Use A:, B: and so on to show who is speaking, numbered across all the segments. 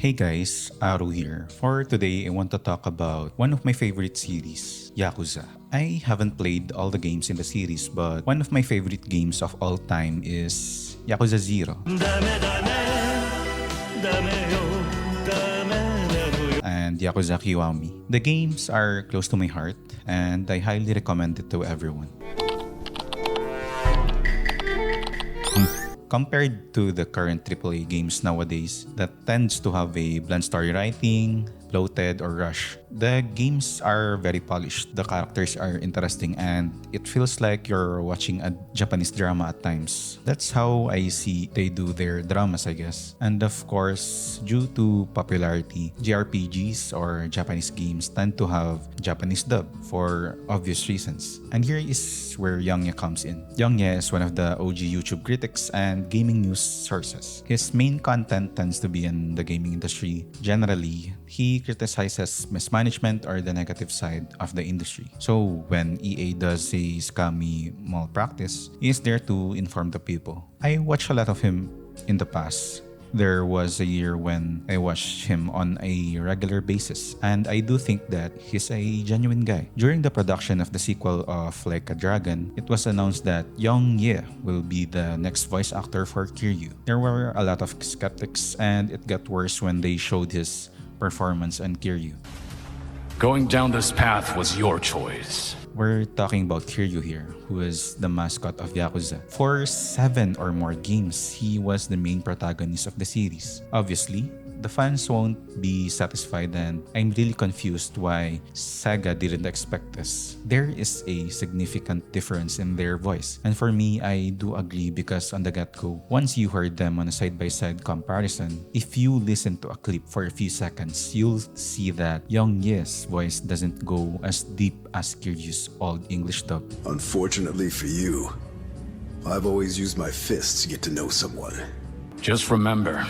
A: Hey guys, Arue here. For today, I want to talk about one of my favorite series, Yakuza. I haven't played all the games in the series, but one of my favorite games of all time is Yakuza 0 and Yakuza Kiwami. The games are close to my heart and I highly recommend it to everyone. Compared to the current AAA games nowadays that tends to have a bland story writing, bloated or rushed, the games are very polished, the characters are interesting, and it feels like you're watching a Japanese drama at times. That's how I see they do their dramas, I guess. And of course, due to popularity, JRPGs or Japanese games tend to have Japanese dub for obvious reasons. And here is where YongYEAAAA comes in. YongYEAAAA is one of the OG YouTube critics and gaming news sources. His main content tends to be in the gaming industry. Generally, he criticizes mismanagement or the negative side of the industry. So when EA does a scammy malpractice, he is there to inform the people. I watch a lot of him in the past. There was a year when I watched him on a regular basis, and I do think that he's a genuine guy. During the production of the sequel of Like a Dragon, it was announced that YongYEAAAA will be the next voice actor for Kiryu. There were a lot of skeptics, and it got worse when they showed his performance on Kiryu.
B: Going down this path was your choice.
A: We're talking about Kiryu here, who is the mascot of Yakuza. For 7 or more games, he was the main protagonist of the series. Obviously, the fans won't be satisfied, and I'm really confused why Sega didn't expect this. There is a significant difference in their voice, and for me, I do agree because on the get-go, once you heard them on a side-by-side comparison, if you listen to a clip for a few seconds, you'll see that YongYEAAA's voice doesn't go as deep as Kiryu's old English dub.
C: Unfortunately for you, I've always used my fists to get to know someone.
B: Just remember,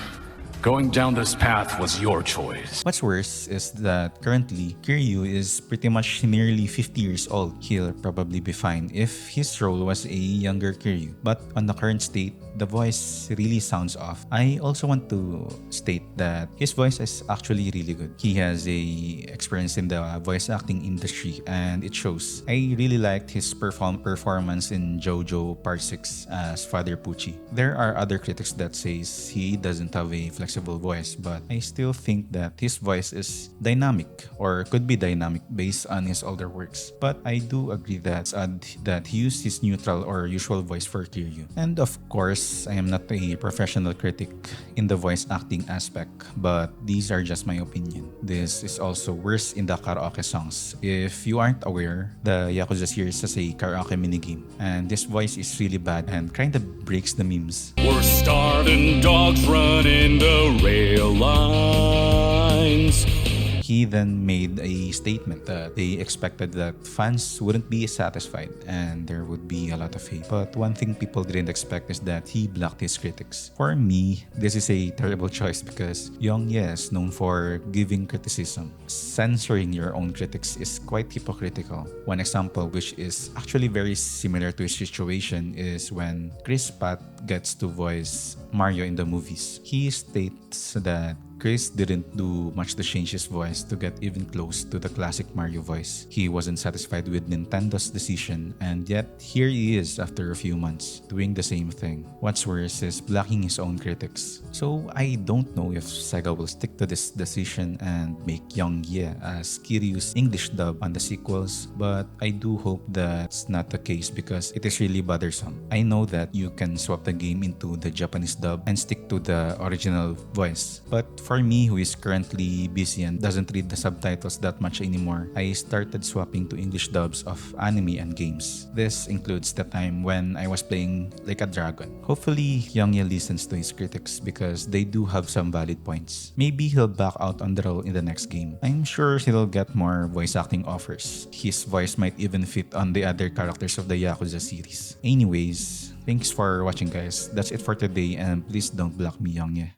B: going down this path was your choice.
A: What's worse is that currently, Kiryu is pretty much nearly 50 years old. He'll probably be fine if his role was a younger Kiryu. But on the current state, the voice really sounds off. I also want to state that his voice is actually really good. He has a experience in the voice acting industry and it shows. I really liked his performance in JoJo Part 6 as Father Pucci. There are other critics that says he doesn't have a flexible voice, but I still think that his voice is dynamic or could be dynamic based on his older works. But I do agree that he used his neutral or usual voice for Kiryu. And of course, I am not a professional critic in the voice acting aspect, but these are just my opinion. This is also worse in the karaoke songs. If you aren't aware, the Yakuza series has a karaoke minigame, and this voice is really bad and kinda breaks the memes.
B: We're starting dogs running the rail lines.
A: He then made a statement that they expected that fans wouldn't be satisfied and there would be a lot of hate. But one thing people didn't expect is that he blocked his critics. For me, this is a terrible choice because YongYEAAAA is known for giving criticism. Censoring your own critics is quite hypocritical. One example, which is actually very similar to his situation, is when Chris Pratt gets to voice Mario in the movies. He states that Chris didn't do much to change his voice to get even close to the classic Mario voice. He wasn't satisfied with Nintendo's decision, and yet here he is after a few months doing the same thing. What's worse is blocking his own critics. So I don't know if Sega will stick to this decision and make YongYEAAAA as Kiryu's English dub on the sequels, but I do hope that's not the case because it is really bothersome. I know that you can swap the game into the Japanese dub and stick to the original voice, but for me, who is currently busy and doesn't read the subtitles that much anymore, I started swapping to English dubs of anime and games. This includes the time when I was playing Like a Dragon. Hopefully, YongYEAAAA listens to his critics because they do have some valid points. Maybe he'll back out on the role in the next game. I'm sure he'll get more voice acting offers. His voice might even fit on the other characters of the Yakuza series. Anyways, thanks for watching guys. That's it for today and please don't block me, YongYEAAAA.